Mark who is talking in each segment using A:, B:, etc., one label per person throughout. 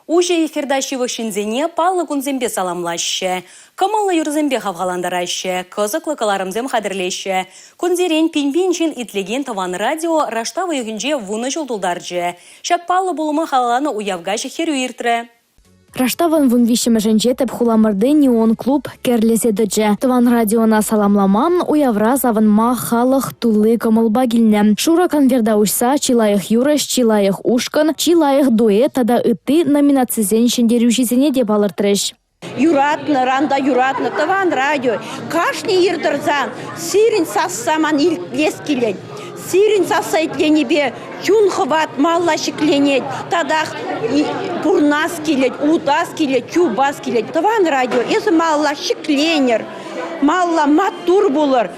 A: Уже эфирдаши вышинзене палы кунзембе саламлаще. Камалла юрзембе хавгаландараще. Кызыклы каларымзем хадырлеще. Кунзерен пинбинчин итлеген таван радио раштавы югінже вуны жылдулдарже. Шак палы булымы халаланы уявгаши херю иртре.
B: Раштаван вун вишеме женжетеп хуламырды неон клуб керлеседеже. Таван радиона саламламан уявра заванма халық тулы камылба гилне. Шура конверда ушса чилайых юрыш, чилайых ушкан, чилайых дуэт тада ыты номинацизен шендерюшизене деп алыртырыш.
C: Юратны, ранда юратны, таван радио. Кашни ирдырзан, сирин сассаман лес келен. Сирин сассайт ленебе, чун хват малла шикленет, тадах пурнас келет, утас келет, чубас келет. Таван радио, езі малла шикленер, малла матур булыр.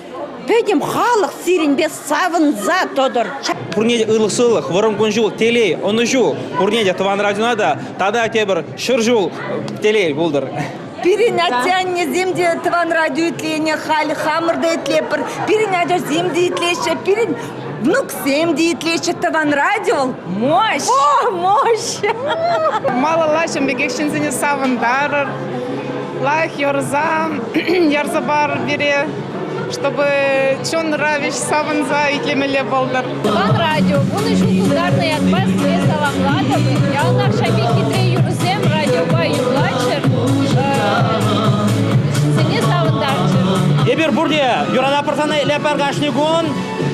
C: Педем халық сирин без савынза тодыр.
D: Пурнеде ылық-сылық, вырым күн жул, телей, оны жул. Пурнеде таван радионада, тада тебір шыр жул, телей болдыр.
E: Перенатянне земде таван радио итление хали хамырда итлепір. Перенатя земде итлеші, внук земде итлеші таван радио. Мощь! О, мощь!
F: Мало лашым бегекшінзіне савындарыр. Лайх ярзабар бере. Чтобы чон равиш саванза и кемеле болдар.
G: Таван радио, буны жулдарный отбас не саламладовы. Я у нас шаби хитрый юрзем радио юлачер. Шинзене савандарчер.
D: Ебір бұрде, юрада пырсаны лепер гашнигун,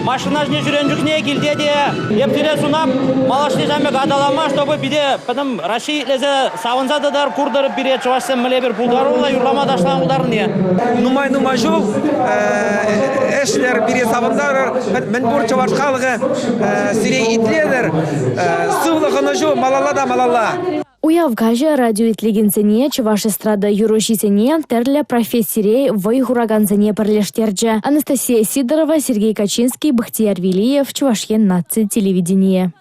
D: машина жне жүрен жүкне келдеде, ептіле сунап, малашны жәмек адалама, чтобы биде, потом раши лезе саванзадыдар курдырып бире чувашсен мілебір пулдарула, юрлама дашлан ұлдарын не.
H: Нумай жол, эшлер бире савандар, мен бұр чуваш қалығы сирей итледер, сывлығыны жол, малалла.
B: Уявгаже радио итлегензене чуваш эстрада юрошизене терле профессорей вой хураганзене перлештерже. Анастасия Сидорова, Сергей Качинский, Бахтияр Велиев, Чувашьен нации телевидение.